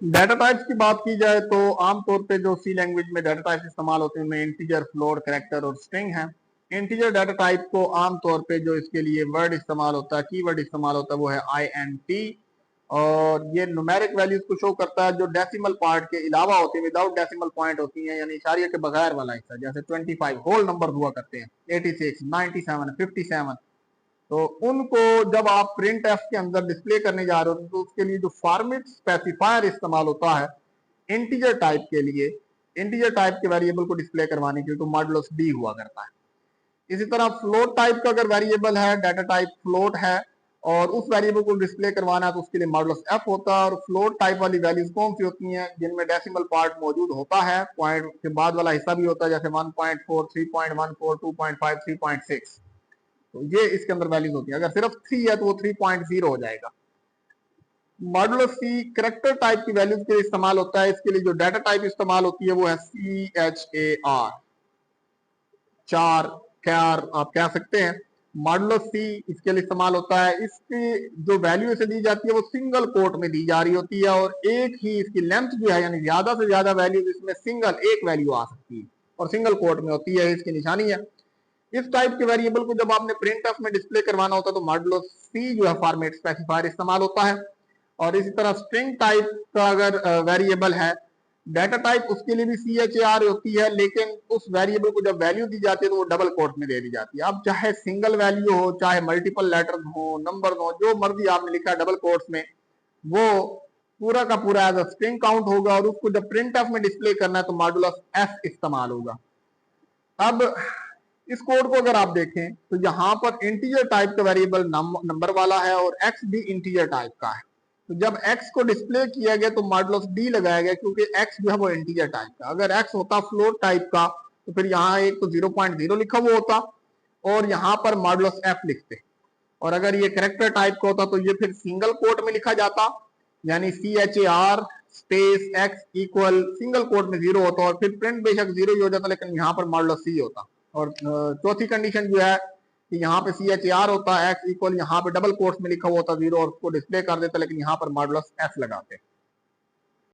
Data types की बात की जाए तो आमतौर पे जो सी लैंग्वेज में डाटा टाइप्स इस्तेमाल होते हैं उनमें इंटीजर, फ्लोट, कैरेक्टर और स्ट्रिंग है। इंटीजर डाटा टाइप को आमतौर पे जो इसके लिए वर्ड इस्तेमाल होता है, कीवर्ड इस्तेमाल होता है, वो है INT। और ये न्यूमेरिक वैल्यूज को शो करता है जो डेसिमल पार्ट के अलावा होती है, विदाउट डेसिमल पॉइंट होती है, यानी इशारिया के बगैर वाला हिस्सा। जैसे 25 होल नंबर हुआ करते हैं, 86, 97, 57। तो उनको जब आप प्रिंट एफ के अंदर डिस्प्ले करने जा रहे हो तो उसके लिए जो फॉर्मेट स्पेसिफायर इस्तेमाल होता है इंटीजर टाइप के लिए, इंटीजर टाइप के वेरिएबल को डिस्प्ले करवाने के लिए, तो मॉडुलस डी हुआ करता है। इसी तरह फ्लोट टाइप का अगर वेरिएबल है, डाटा टाइप फ्लोट है और उस वेरिएबल को डिस्प्ले करवाना है तो उसके लिए मॉडुलस एफ होता है। और फ्लोट टाइप वाली वैल्यूज कौन सी होती हैं? जिनमें डेसिमल पार्ट मौजूद होता है, पॉइंट के बाद वाला हिस्सा भी होता है, जैसे 1.4, 3.14, 2.5, 3.6। तो ये इसके अंदर वैल्यूज होती है। अगर सिर्फ 3 है तो वो 3.0 हो जाएगा। मॉडुलस सी करेक्टर टाइप की वैल्यूज के लिए इस्तेमाल होता है। इसके लिए जो डाटा टाइप इस्तेमाल होती है वो है CHAR, चार, कैर आप कह सकते हैं। मॉडुलस सी इसके लिए इस्तेमाल होता है। इसकी जो वैल्यू इसे दी जाती है वो सिंगल कोट में दी जा रही होती है और एक ही इसकी लेंथ जो है, यानी ज्यादा से ज्यादा वैल्यू इसमें सिंगल एक वैल्यू आ सकती है और सिंगल कोट में होती है, इसकी निशानी है। इस टाइप के वेरिएबल को जब आपने प्रिंट एफ में डिस्प्ले करवाना होता है तो मॉडुलो सी जो है फॉर्मेट स्पेसिफायर इस्तेमाल होता है। और इसी तरह स्ट्रिंग टाइप का अगर वेरिएबल है, डाटा टाइप, उसके लिए भी CHAR होती है, लेकिन उस वेरिएबल को जब वैल्यू दी जाती है तो वो डबल कोट में दे दी जाती है। अब चाहे सिंगल वैल्यू हो, चाहे मल्टीपल लेटर्स हो, नंबर हो, जो मर्जी आपने लिखा है डबल कोट्स में, वो पूरा का पूरा एज अ स्ट्रिंग काउंट होगा और उसको जब प्रिंट एफ में डिस्प्ले करना है तो मॉडुलस एफ इस्तेमाल होगा। अब इस कोड को अगर आप देखें तो यहाँ पर इंटीजर टाइप का वेरिएबल नंबर वाला है और एक्स भी इंटीजर टाइप का है। तो जब एक्स को डिस्प्ले किया गया तो मॉडुलस डी लगाया गया, क्योंकि एक्स जो है वो इंटीजर टाइप का। अगर एक्स होता फ्लोट टाइप का तो फिर यहाँ एक तो 0.0 लिखा हुआ होता और यहाँ पर मॉडुलस एफ लिखते। और अगर ये कैरेक्टर टाइप का होता तो ये फिर सिंगल कोट में लिखा जाता, यानी CHAR space x equal single quote में 0 होता और फिर प्रिंट बेशक 0 ही हो जाता, लेकिन यहाँ पर मॉडुलस सी होता। और चौथी कंडीशन जो है कि यहाँ पे CHAR होता, एक्स इक्वल यहाँ पे डबल कोट्स में लिखा हुआ होता 0 और उसको डिस्प्ले कर देता, लेकिन यहाँ पर मॉडुलस एफ लगाते।